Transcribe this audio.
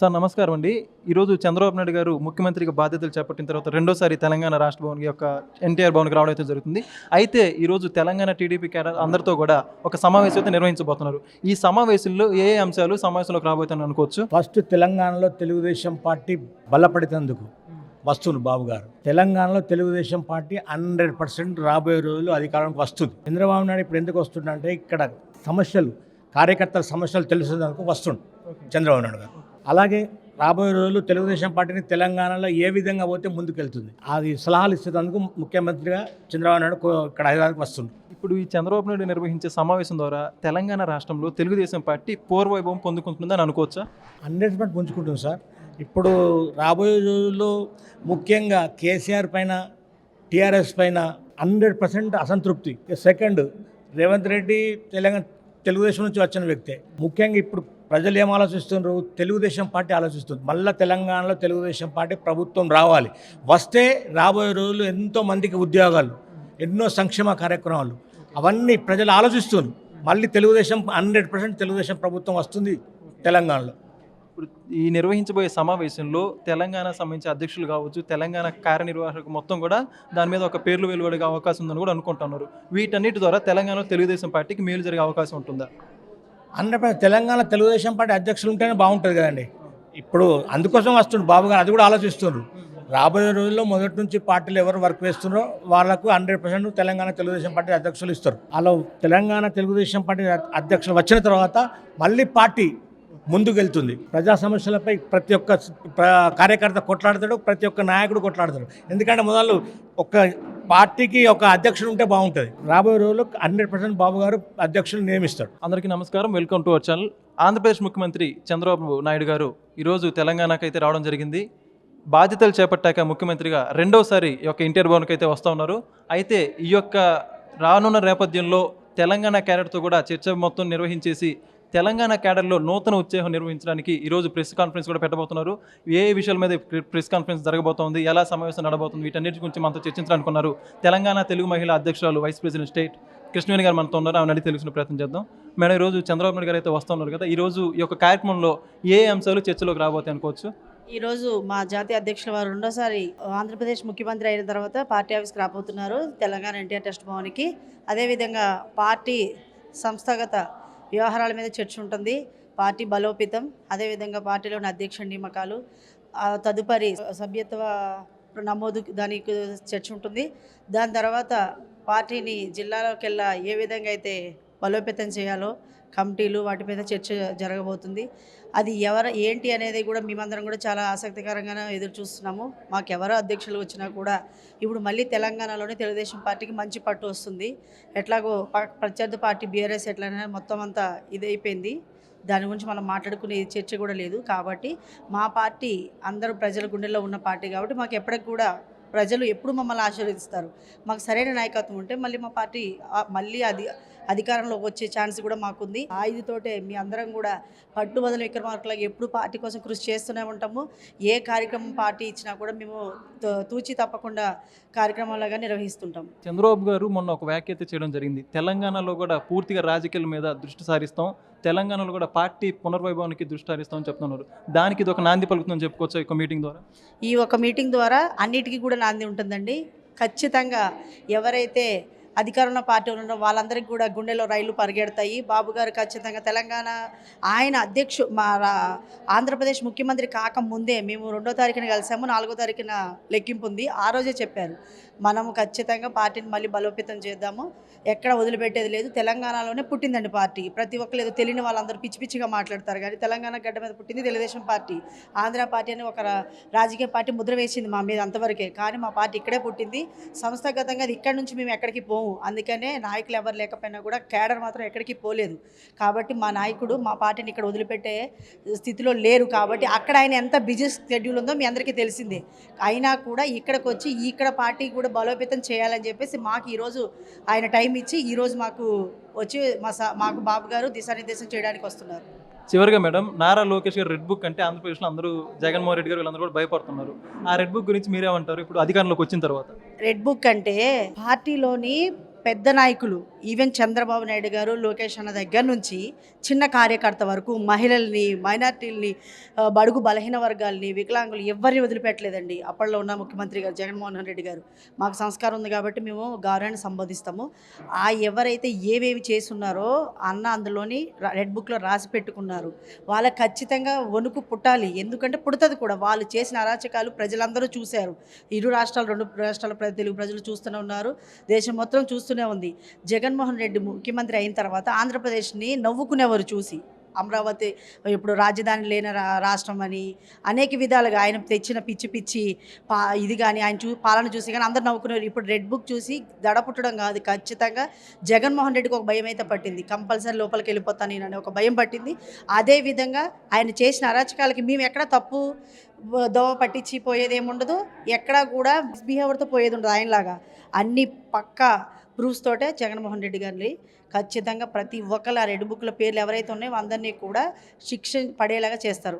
Sir నమస్కారం అండి. ఈరోజు చంద్రబాబు నాయుడు గారు ముఖ్యమంత్రిగా బాధ్యతలు చేపట్టిన తర్వాత రెండోసారి తెలంగాణ రాష్ట్ర భవన్ యొక్క ఎన్టీఆర్ భవన్‌కి రావడం అయితే జరుగుతుంది. అయితే ఈరోజు తెలంగాణ టీడీపీ క్యాడర్ అందరితో కూడా ఒక సమావేశం అయితే నిర్వహించబోతున్నారు. ఈ సమావేశంలో ఏ ఏ అంశాలు సమావేశంలోకి రాబోతున్నాయని అనుకోవచ్చు? ఫస్ట్ తెలంగాణలో తెలుగుదేశం పార్టీ బలపడేందుకు వస్తుంది బాబు గారు. తెలంగాణలో తెలుగుదేశం పార్టీ 100% రాబోయే రోజుల్లో అధికారంలోకి వస్తుంది. చంద్రబాబు నాయుడు ఇప్పుడు ఎందుకు వస్తుందంటే ఇక్కడ సమస్యలు, కార్యకర్తల సమస్యలు తెలుసుకునేందుకు వస్తుంది చంద్రబాబు నాయుడు గారు. అలాగే రాబోయే రోజుల్లో తెలుగుదేశం పార్టీని తెలంగాణలో ఏ విధంగా పోతే ముందుకెళ్తుంది అది సలహాలు ఇచ్చేందుకు ముఖ్యమంత్రిగా చంద్రబాబు నాయుడు ఇక్కడ హైదరాబాద్కి వస్తుంది. ఇప్పుడు ఈ చంద్రబాబు నాయుడు నిర్వహించే సమావేశం ద్వారా తెలంగాణ రాష్ట్రంలో తెలుగుదేశం పార్టీ పూర్వవైభవం పొందుకుంటుందని అనుకోవచ్చా? 100% పుంజుకుంటుంది సార్. ఇప్పుడు రాబోయే రోజుల్లో ముఖ్యంగా కేసీఆర్ పైన, టీఆర్ఎస్ పైన 100% అసంతృప్తి. సెకండ్, రేవంత్ రెడ్డి తెలుగుదేశం నుంచి వచ్చిన వ్యక్తే. ముఖ్యంగా ఇప్పుడు ప్రజలు ఏం ఆలోచిస్తున్నారు? తెలుగుదేశం పార్టీ ఆలోచిస్తుంది. మళ్ళీ తెలంగాణలో తెలుగుదేశం పార్టీ ప్రభుత్వం రావాలి. వస్తే రాబోయే రోజుల్లో ఎంతో మందికి ఉద్యోగాలు, ఎన్నో సంక్షేమ కార్యక్రమాలు అవన్నీ ప్రజలు ఆలోచిస్తున్నారు. మళ్ళీ తెలుగుదేశం 100% తెలుగుదేశం ప్రభుత్వం వస్తుంది తెలంగాణలో. ఇప్పుడు ఈ నిర్వహించబోయే సమావేశంలో తెలంగాణ సంబంధించిన అధ్యక్షులు కావచ్చు, తెలంగాణ కార్యనిర్వాహకులు మొత్తం కూడా దాని మీద ఒక పేర్లు వెలువడే అవకాశం ఉందని కూడా అనుకుంటున్నారు. వీటన్నిటి ద్వారా తెలంగాణలో తెలుగుదేశం పార్టీకి మేలు జరిగే అవకాశం ఉంటుందా? 100% తెలంగాణ తెలుగుదేశం పార్టీ అధ్యక్షులు ఉంటేనే బాగుంటుంది కదండి. ఇప్పుడు అందుకోసం వస్తుంది బాబు గారు, అది కూడా ఆలోచిస్తున్నారు. రాబోయే రోజుల్లో మొదటి నుంచి పార్టీలు ఎవరు వర్క్ చేస్తున్నారో వాళ్ళకు 100% తెలంగాణ తెలుగుదేశం పార్టీ అధ్యక్షులు ఇస్తారు. అలా తెలంగాణ తెలుగుదేశం పార్టీ అధ్యక్షులు వచ్చిన తర్వాత మళ్ళీ పార్టీ ముందుకెళ్తుంది. ప్రజా సమస్యలపై ప్రతి ఒక్క కార్యకర్త కొట్లాడతాడు, ప్రతి ఒక్క నాయకుడు కొట్లాడతాడు. ఎందుకంటే మొదలు ఒక పార్టీకి ఒక అధ్యక్షుడు ఉంటే బాగుంటుంది. రాబోయే రోజుల్లో 100% బాబు గారు అధ్యక్షులు నియమిస్తాడు. అందరికీ నమస్కారం, welcome to our channel. Andhra Pradesh ముఖ్యమంత్రి చంద్రబాబు నాయుడు గారు ఈరోజు తెలంగాణకు అయితే రావడం జరిగింది. బాధ్యతలు చేపట్టాక ముఖ్యమంత్రిగా రెండోసారి ఈ యొక్క ఎన్టీఆర్ భవన్కి అయితే వస్తూ ఉన్నారు. అయితే ఈ యొక్క రానున్న నేపథ్యంలో తెలంగాణ క్యాడర్తో కూడా చర్చ మొత్తం నిర్వహించేసి తెలంగాణ క్యాడర్లో నూతన ఉత్సాహం నిర్వహించడానికి ఈరోజు ప్రెస్ కాన్ఫరెన్స్ కూడా పెట్టబోతున్నారు. ఏ విషయాల మీద ప్రెస్ కాన్ఫరెన్స్ జరగబోతోంది, ఎలా సమావేశం నడబోతుంది, వీటన్నిటి గురించి మనతో చర్చించాలనుకున్నారు తెలంగాణ తెలుగు మహిళా అధ్యక్షురాలు, వైస్ ప్రెసిడెంట్ స్టేట్ కృష్ణవేణి గారు మనతో ఉన్నారు. ఆమె అడిగి తెలుసుకునే ప్రయత్నం చేద్దాం. మేడం, ఈరోజు చంద్రబాబు నాయుడు గారు అయితే వస్తున్నారు కదా, ఈరోజు ఈ యొక్క కార్యక్రమంలో ఏ అంశాలు చర్చలోకి రాబోతాయి అనుకోవచ్చు? ఈరోజు మా జాతీయ అధ్యక్షుల వారు రెండోసారి ఆంధ్రప్రదేశ్ ముఖ్యమంత్రి అయిన తర్వాత పార్టీ ఆఫీస్కి రాబోతున్నారు, తెలంగాణ ఎన్టీఆర్ ట్రస్ట్ భవన్కి. అదేవిధంగా పార్టీ సంస్థాగత వ్యవహారాల మీద చర్చ ఉంటుంది, పార్టీ బలోపేతం, అదేవిధంగా పార్టీలోని అధ్యక్ష నియామకాలు, తదుపరి సభ్యత్వ నమోదు దానికి చర్చ ఉంటుంది. దాని తర్వాత పార్టీని జిల్లాలోకెల్లా ఏ విధంగా అయితే బలోపేతం చేయాలో కమిటీలు, వాటి మీద చర్చ జరగబోతుంది. అది ఏంటి అనేది కూడా మేమందరం కూడా చాలా ఆసక్తికరంగానే ఎదురు చూస్తున్నాము. మాకు ఎవరో అధ్యక్షులు వచ్చినా కూడా ఇప్పుడు మళ్ళీ తెలంగాణలోనే తెలుగుదేశం పార్టీకి మంచి పట్టు వస్తుంది. ఎట్లాగో ప్రత్యర్థి పార్టీ బీఆర్ఎస్ ఎట్లయినా మొత్తం అంతా ఇదైపోయింది, దాని గురించి మనం మాట్లాడుకునే చర్చ కూడా లేదు. కాబట్టి మా పార్టీ అందరూ ప్రజల గుండెల్లో ఉన్న పార్టీ కాబట్టి మాకు ఎప్పటికి కూడా ప్రజలు ఎప్పుడు మమ్మల్ని ఆశీర్వదిస్తారు. మాకు సరైన నాయకత్వం ఉంటే మళ్ళీ మా పార్టీ మళ్ళీ అధికారంలోకి వచ్చే ఛాన్స్ కూడా మాకుంది. ఆయుధతోటే మీ అందరం కూడా పట్టుబదల విక్రమార్కులాగా ఎప్పుడు పార్టీ కోసం కృషి చేస్తూనే ఉంటాము. ఏ కార్యక్రమం పార్టీ ఇచ్చినా కూడా మేము తూచి తప్పకుండా కార్యక్రమాలుగా నిర్వహిస్తుంటాం. చంద్రబాబు గారు మొన్న ఒక వ్యాఖ్య చేయడం జరిగింది, తెలంగాణలో కూడా పూర్తిగా రాజకీయాల మీద దృష్టి సారిస్తాం, తెలంగాణలో కూడా పార్టీ పునర్వైభవానికి దృష్టి సారిస్తామని చెప్తున్నారు. దానికి ఇది ఒక నాంది పలుకుతుందని చెప్పుకోవచ్చు ఈ మీటింగ్ ద్వారా? ఈ ఒక మీటింగ్ ద్వారా అన్నిటికీ కూడా నాంది ఉంటుందండి. ఖచ్చితంగా ఎవరైతే అధికారంలో పార్టీ ఉన్నారో వాళ్ళందరికీ కూడా గుండెలో రైళ్లు పరిగెడతాయి. బాబు గారు ఖచ్చితంగా తెలంగాణ ఆయన మా ఆంధ్రప్రదేశ్ ముఖ్యమంత్రి కాకముందే మేము 2వ తారీఖున కలిసాము, 4వ తారీఖున లెక్కింపు ఉంది. ఆ రోజే చెప్పారు మనము ఖచ్చితంగా పార్టీని మళ్ళీ బలోపేతం చేద్దాము, ఎక్కడ వదిలిపెట్టేది లేదు. తెలంగాణలోనే పుట్టిందండి పార్టీ. ప్రతి ఒక్కరు ఏదో తెలియని వాళ్ళందరూ పిచ్చి పిచ్చిగా మాట్లాడతారు, కానీ తెలంగాణ గడ్డ మీద పుట్టింది తెలుగుదేశం పార్టీ. ఆంధ్ర పార్టీ అని ఒక రాజకీయ పార్టీ ముద్ర వేసింది మా మీద, అంతవరకే. కానీ మా పార్టీ ఇక్కడే పుట్టింది. సంస్థాగతంగా అది ఇక్కడి నుంచి మేము ఎక్కడికి పోము. అందుకనే నాయకులు ఎవరు లేకపోయినా కూడా క్యాడర్ మాత్రం ఎక్కడికి పోలేదు. కాబట్టి మా నాయకుడు మా పార్టీని ఇక్కడ వదిలిపెట్టే స్థితిలో లేరు. కాబట్టి అక్కడ ఆయన ఎంత బిజీ షెడ్యూల్ ఉందో మీ అందరికీ తెలిసిందే. అయినా కూడా ఇక్కడికి వచ్చి ఇక్కడ పార్టీ కూడా బలోపేతం చేయాలని చెప్పేసి మాకు ఈరోజు ఆయన టైం ఇచ్చి ఈరోజు మాకు వచ్చి మాకు బాబు గారు దిశానిర్దేశం చేయడానికి వస్తున్నారు. చివరిగా మేడం, నారా లోకేష్ గారు రెడ్ బుక్ అంటే ఆంధ్రప్రదేశ్లో అందరూ జగన్మోహన్ రెడ్డి గారు వీళ్ళందరూ కూడా భయపడుతున్నారు. ఆ రెడ్ బుక్ గురించి మీరేమంటారు ఇప్పుడు అధికారంలోకి వచ్చిన తర్వాత? రెడ్ బుక్ అంటే పార్టీలోని పెద్ద నాయకులు ఈవెన్ చంద్రబాబు నాయుడు గారు, లోకేష్ అన్న దగ్గర నుంచి చిన్న కార్యకర్త వరకు మహిళల్ని, మైనార్టీలని, బడుగు బలహీన వర్గాల్ని, వికలాంగులు ఎవరిని వదిలిపెట్టలేదండి. అప్పట్లో ఉన్న ముఖ్యమంత్రి గారు జగన్మోహన్ రెడ్డి గారు. మాకు సంస్కారం ఉంది కాబట్టి మేము గౌరవాన్ని సంబోధిస్తాము. ఎవరైతే ఏవేవి చేస్తున్నారో అన్న అందులోని రెడ్ బుక్లో రాసి పెట్టుకున్నారు. వాళ్ళకి ఖచ్చితంగా వణుకు పుట్టాలి. ఎందుకంటే పుడుతుంది కూడా. వాళ్ళు చేసిన అరాచకాలు ప్రజలందరూ చూశారు. ఇరు రాష్ట్రాలు, రెండు రాష్ట్రాల తెలుగు ప్రజలు చూస్తూనే ఉన్నారు. దేశం మొత్తం చూస్తూనే ఉంది. జగన్మోహన్ రెడ్డి ముఖ్యమంత్రి అయిన తర్వాత ఆంధ్రప్రదేశ్ని నవ్వుకునేవారు చూసి. అమరావతి ఇప్పుడు రాజధాని లేని రాష్ట్రం అని అనేక విధాలుగా ఆయన తెచ్చిన పిచ్చి పిచ్చి ఇది కానీ ఆయన పాలన చూసి కానీ అందరు నవ్వుకునేవారు. ఇప్పుడు రెడ్ బుక్ చూసి దడ పుట్టడం కాదు, ఖచ్చితంగా జగన్మోహన్ రెడ్డికి ఒక భయం అయితే పట్టింది. కంపల్సరీ లోపలికి వెళ్ళిపోతాను నేను ఒక భయం పట్టింది. అదేవిధంగా ఆయన చేసిన అరాచకాలకి మేము ఎక్కడ తప్పు దోవ పట్టించి పోయేది ఏముండదు, ఎక్కడా కూడా మిస్బిహేవర్తో పోయేది ఉండదు. ఆయనలాగా అన్ని పక్కా ప్రూఫ్స్ తోటే జగన్మోహన్ రెడ్డి గారిని ఖచ్చితంగా ప్రతి ఒక్కరు ఆ రెడ్ బుక్ల పేర్లు ఎవరైతే ఉన్నాయో అందరినీ కూడా శిక్ష పడేలాగా చేస్తారు.